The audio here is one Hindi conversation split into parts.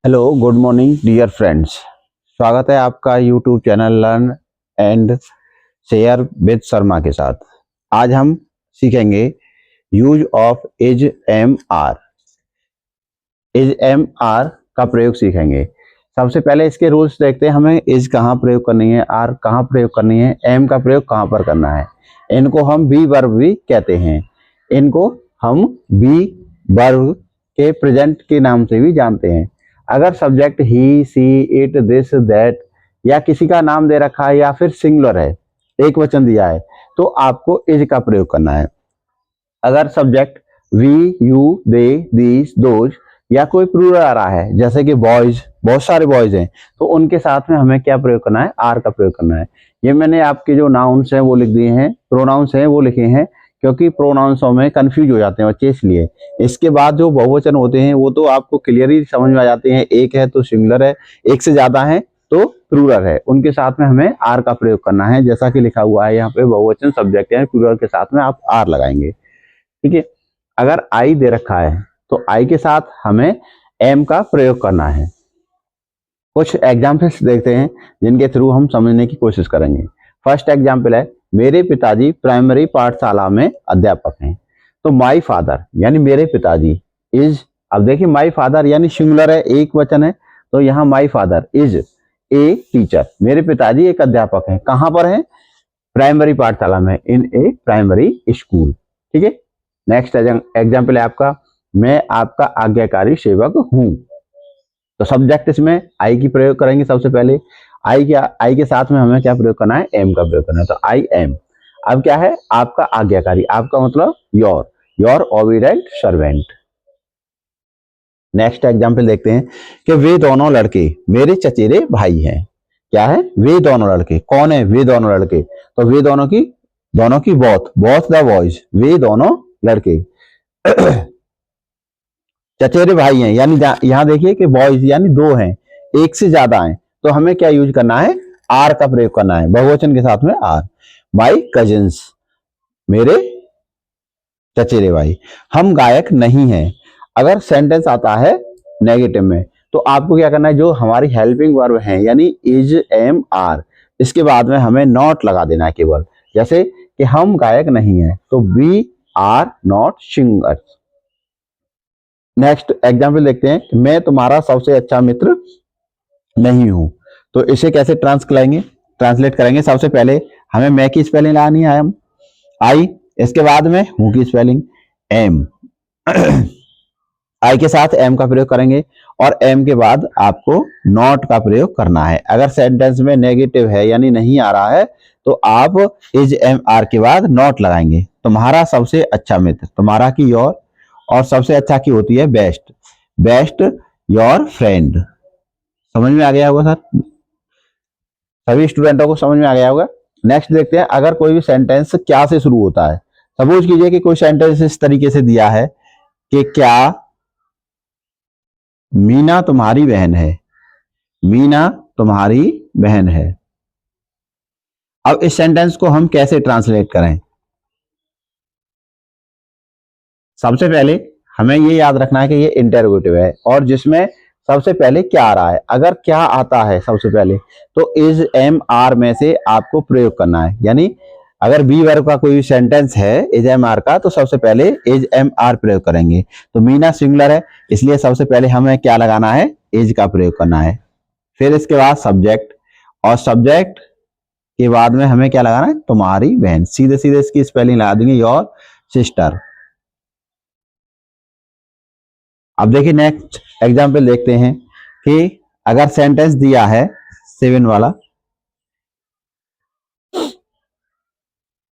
Hello good morning dear friends. स्वागत है आपका YouTube channel learn and share with Sharma के साथ। आज हम सीखेंगे use of is am are. Is am are का प्रयोग सीखेंगे। सबसे पहले इसके रूल्स देखते हैं। हमें इज कहाँ प्रयोग करनी है, आर कहाँ प्रयोग करनी है, एम का प्रयोग कहाँ पर करना है। इनको हम बी वर्ब भी कहते हैं। इनको हम बी वर्ब के प्रेजेंट के नाम से भी जानते हैं। अगर subject he, she, it, this, that या किसी का नाम दे रखा है या फिर सिंगुलर है, एक वचन दिया है, तो आपको इज का प्रयोग करना है। अगर subject we, you, they, these, those या कोई प्लूरल आ रहा है, जैसे कि बॉयज, बहुत सारे बॉयज हैं, तो उनके साथ में हमें क्या प्रयोग करना है, आर का प्रयोग करना है। ये मैंने आपके जो नाउन्स हैं वो लिख दिए हैं, प्रोनाउंस हैं वो लिखे हैं, क्योंकि प्रोनाउंसों में कंफ्यूज हो जाते हैं बच्चे, इसलिए। इसके बाद जो बहुवचन होते हैं वो तो आपको क्लियरली समझ में आ जाते हैं। एक है तो सिंगुलर है, एक से ज्यादा है तो प्लूरल है, उनके साथ में हमें आर का प्रयोग करना है। जैसा कि लिखा हुआ है यहाँ पे, बहुवचन सब्जेक्ट है, प्लूरल के साथ में आप आर लगाएंगे। ठीक है। अगर आई दे रखा है तो आई के साथ हमें एम का प्रयोग करना है। कुछ एग्जाम्पल्स देखते हैं जिनके थ्रू हम समझने की कोशिश करेंगे। फर्स्ट एग्जाम्पल है, मेरे पिताजी प्राइमरी पाठशाला में अध्यापक हैं। तो माई फादर यानी मेरे पिताजी इज, अब देखिए माई फादर यानी सिंगुलर है, एक वचन है, तो यहाँ my father is a teacher. मेरे पिताजी एक अध्यापक हैं। कहाँ पर हैं? प्राइमरी पाठशाला में, इन ए प्राइमरी स्कूल। ठीक है। नेक्स्ट एग्जाम्पल है आपका, मैं आपका आज्ञाकारी सेवक हूं। तो सब्जेक्ट इसमें आई की प्रयोग करेंगे। सबसे पहले आई के साथ में हमें क्या प्रयोग करना है, एम का प्रयोग करना है। तो आई एम। अब क्या है, आपका आज्ञाकारी, आपका मतलब your obedient servant. Next example देखते हैं कि वे दोनों लड़के मेरे चचेरे भाई हैं। क्या है? वे दोनों लड़के। कौन है वे दोनों लड़के? तो वे दोनों की बोथ द बॉयज, वे दोनों लड़के चचेरे भाई हैं, यानी यहाँ देखिए कि बॉयज यानी दो हैं, एक से ज्यादा हैं, तो हमें क्या यूज करना है, आर का प्रयोग करना है, बहुवचन के साथ में आर। माई कजिन्स, मेरे चचेरे भाई। हम गायक नहीं हैं। अगर सेंटेंस आता है नेगेटिव में, तो आपको क्या करना है, जो हमारी हेल्पिंग वर्ब है यानी इज एम आर, इसके बाद में हमें नॉट लगा देना है केवल। जैसे कि हम गायक नहीं हैं, तो we are not singers. Next example देखते हैं, मैं तुम्हारा सबसे अच्छा मित्र नहीं हूं। तो इसे कैसे ट्रांसलेट करेंगे। सबसे पहले हमें मैं की स्पेलिंग लगानी है, आई, इसके बाद में हूं की स्पेलिंग एम। आई के साथ एम का प्रयोग करेंगे और एम के बाद आपको नॉट का प्रयोग करना है। अगर सेंटेंस में नेगेटिव है यानी नहीं आ रहा है, तो आप इज एम आर के बाद नॉट लगाएंगे। तुम्हारा सबसे अच्छा मित्र, तुम्हारा की योर, और सबसे अच्छा की होती है बेस्ट, बेस्ट योर फ्रेंड। समझ में आ गया होगा सर, सभी स्टूडेंटों को समझ में आ गया होगा। नेक्स्ट देखते हैं, अगर कोई भी सेंटेंस क्या से शुरू होता है। सपोज कीजिए कि कोई सेंटेंस इस तरीके से दिया है कि क्या मीना तुम्हारी बहन है, मीना तुम्हारी बहन है। अब इस सेंटेंस को हम कैसे ट्रांसलेट करें। सबसे पहले हमें ये याद रखना है कि ये इंटरोगेटिव है और जिसमें सबसे पहले क्या आ रहा है। अगर क्या आता है सबसे पहले, तो इज एम आर में से आपको प्रयोग करना है। यानी अगर बी वर्ब का कोई सेंटेंस है इज एम आर का, तो सबसे पहले इज एम आर प्रयोग करेंगे। तो मीना सिंगुलर है, इसलिए सबसे पहले हमें क्या लगाना है, इज का प्रयोग करना है। फिर इसके बाद सब्जेक्ट, और सब्जेक्ट के बाद में हमें क्या लगाना है, तुम्हारी बहन। सीधे सीधे इसकी स्पेलिंग लगा देंगे, योर सिस्टर। अब देखिए नेक्स्ट एग्जाम्पल देखते हैं कि अगर सेंटेंस दिया है 7 वाला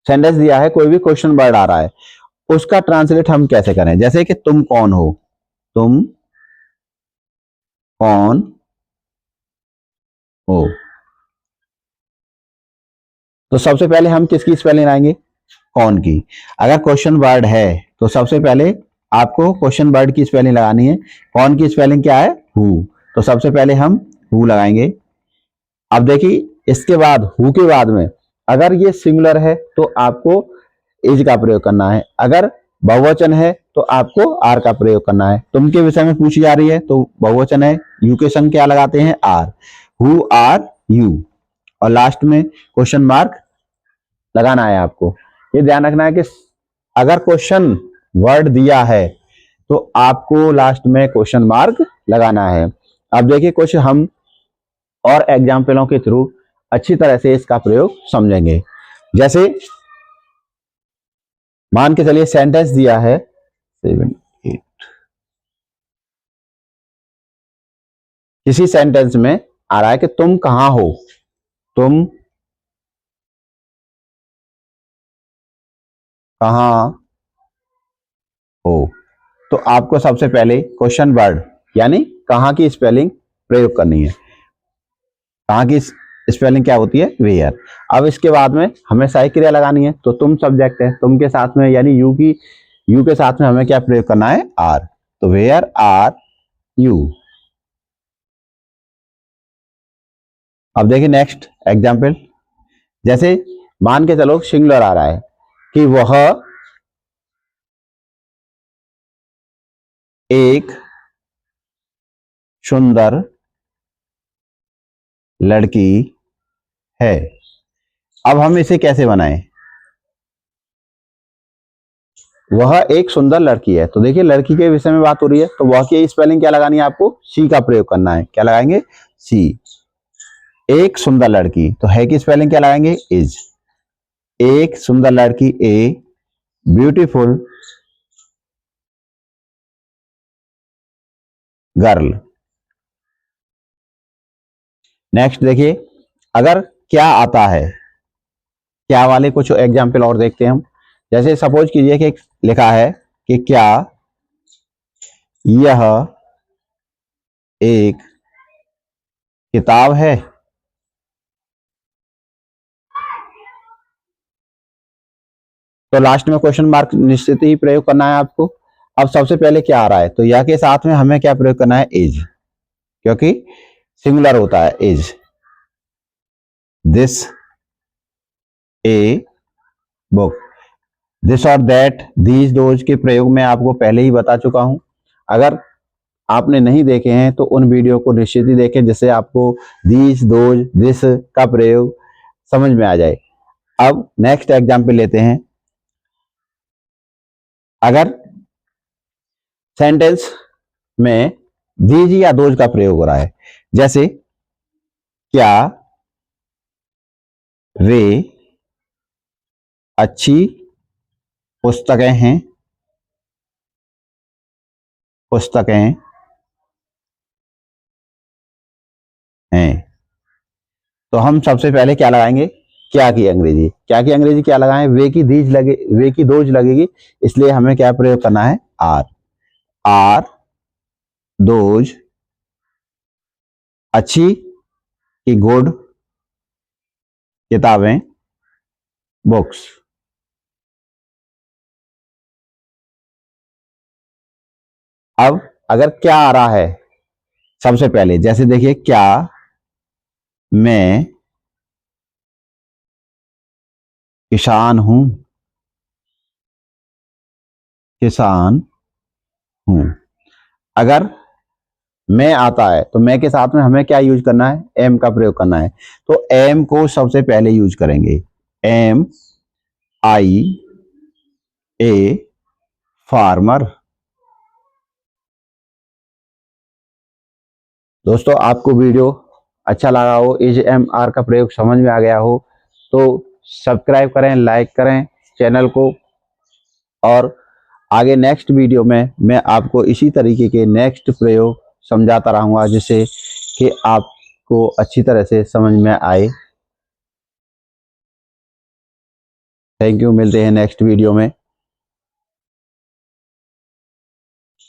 सेंटेंस दिया है, कोई भी क्वेश्चन वर्ड आ रहा है, उसका ट्रांसलेट हम कैसे करें। जैसे कि तुम कौन हो, तुम कौन हो। तो सबसे पहले हम किसकी स्पेलिंग लाएंगे, कौन की। अगर क्वेश्चन वर्ड है तो सबसे पहले आपको क्वेश्चन वर्ड की स्पेलिंग लगानी है। कौन की स्पेलिंग क्या है, हु। तो सबसे पहले हम हु लगाएंगे। अब देखिए इसके बाद हु के बाद में अगर ये सिंगुलर है तो आपको इज का प्रयोग करना है। अगर बहुवचन है तो आपको आर का प्रयोग करना है। तुम के विषय में पूछी जा रही है तो बहुवचन है, यू के संग क्या लगाते हैं, आर। हु आर यू, और लास्ट में क्वेश्चन मार्क लगाना है आपको। ये ध्यान रखना है कि अगर क्वेश्चन वर्ड दिया है तो आपको लास्ट में क्वेश्चन मार्क लगाना है। अब देखिए कुछ हम और एग्जाम्पलों के थ्रू अच्छी तरह से इसका प्रयोग समझेंगे। जैसे मान के चलिए सेंटेंस दिया है 7 8, किसी सेंटेंस में आ रहा है कि तुम कहां हो, तुम कहां हो। तो आपको सबसे पहले क्वेश्चन वर्ड यानी कहां की स्पेलिंग प्रयोग करनी है। कहां की स्पेलिंग क्या होती है, वेयर। अब इसके बाद में हमें सहायक क्रिया लगानी है, तो तुम सब्जेक्ट है, तुम के साथ में यानी यू के साथ में हमें क्या प्रयोग करना है, आर। तो वेयर आर यू। अब देखिए नेक्स्ट एग्जाम्पल, जैसे मान के चलो सिंगुलर आ रहा है कि वह एक सुंदर लड़की है। अब हम इसे कैसे बनाएं, वह एक सुंदर लड़की है, तो देखिए लड़की के विषय में बात हो रही है, तो वह की स्पेलिंग क्या लगानी है, आपको सी का प्रयोग करना है। क्या लगाएंगे, सी। एक सुंदर लड़की, तो है की स्पेलिंग क्या लगाएंगे, इज। एक सुंदर लड़की, ए ब्यूटीफुल गर्ल। नेक्स्ट देखिए, अगर क्या आता है, क्या वाले कुछ एग्जाम्पल और देखते हैं हम। जैसे सपोज कीजिए कि लिखा है कि क्या यह एक किताब है। तो लास्ट में क्वेश्चन मार्क निश्चित ही प्रयोग करना है आपको। अब सबसे पहले क्या आ रहा है, तो यह के साथ में हमें क्या प्रयोग करना है, इज, क्योंकि सिंगुलर होता है is. This a book, this और दैट, दीज, दोज के प्रयोग में आपको पहले ही बता चुका हूं। अगर आपने नहीं देखे हैं तो उन वीडियो को निश्चित ही देखें, जिससे आपको दीज, दोज, दिस का प्रयोग समझ में आ जाए। अब नेक्स्ट एग्जाम्पल लेते हैं। अगर सेंटेंस में दीज या दोज का प्रयोग हो रहा है, जैसे क्या वे अच्छी पुस्तकें हैं, पुस्तकें हैं, तो हम सबसे पहले क्या लगाएंगे, क्या की अंग्रेजी। क्या की अंग्रेजी क्या लगाएं, वे की दीज लगे, वे की दोज लगेगी, इसलिए हमें क्या प्रयोग करना है, आर। आर दोज अच्छी की गुड किताबें, बुक्स। अब अगर क्या आ रहा है सबसे पहले, जैसे देखिए क्या मैं किसान हूं, किसान हूं। अगर मैं आता है तो मैं के साथ में हमें क्या यूज करना है, एम का प्रयोग करना है। तो एम को सबसे पहले यूज करेंगे, एम आई ए फार्मर। दोस्तों आपको वीडियो अच्छा लगा हो, इज एम आर का प्रयोग समझ में आ गया हो, तो सब्सक्राइब करें, लाइक करें चैनल को, और आगे नेक्स्ट वीडियो में मैं आपको इसी तरीके के नेक्स्ट प्रयोग समझाता रहूंगा, जिससे कि आपको अच्छी तरह से समझ में आए। थैंक यू, मिलते हैं नेक्स्ट वीडियो में।